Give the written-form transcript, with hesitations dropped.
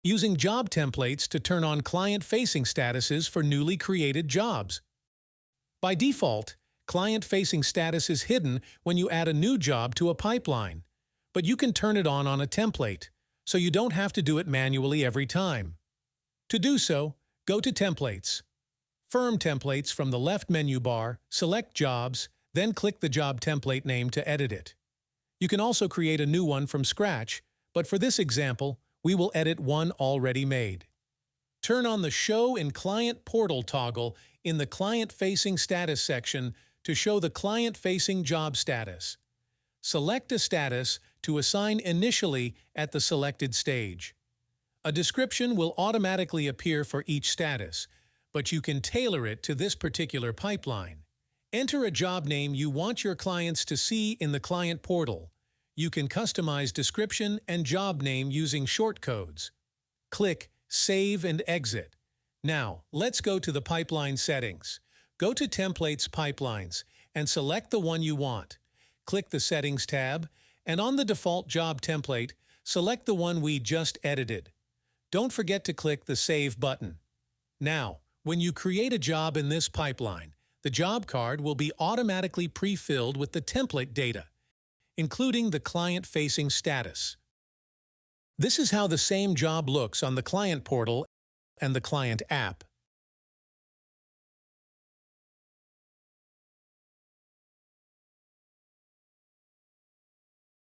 using job templates to turn on client-facing statuses for newly created jobs. By default, client-facing status is hidden when you add a new job to a pipeline, but you can turn it on a template, so you don't have to do it manually every time. To do so, go to Templates. Firm Templates from the left menu bar, select Jobs, then click the job template name to edit it. You can also create a new one from scratch, but for this example, we will edit one already made. Turn on the Show in Client Portal toggle in the Client-Facing Status section to show the client-facing job status. Select a status to assign initially at the selected stage. A description will automatically appear for each status, but you can tailor it to this particular pipeline. Enter a job name you want your clients to see in the client portal. You can customize description and job name using shortcodes. Click Save and Exit. Now, let's go to the pipeline settings. Go to Templates Pipelines and select the one you want. Click the Settings tab, and on the default job template, select the one we just edited. Don't forget to click the Save button. Now, when you create a job in this pipeline, the job card will be automatically pre-filled with the template data, including the client-facing status. This is how the same job looks on the client portal and the client app.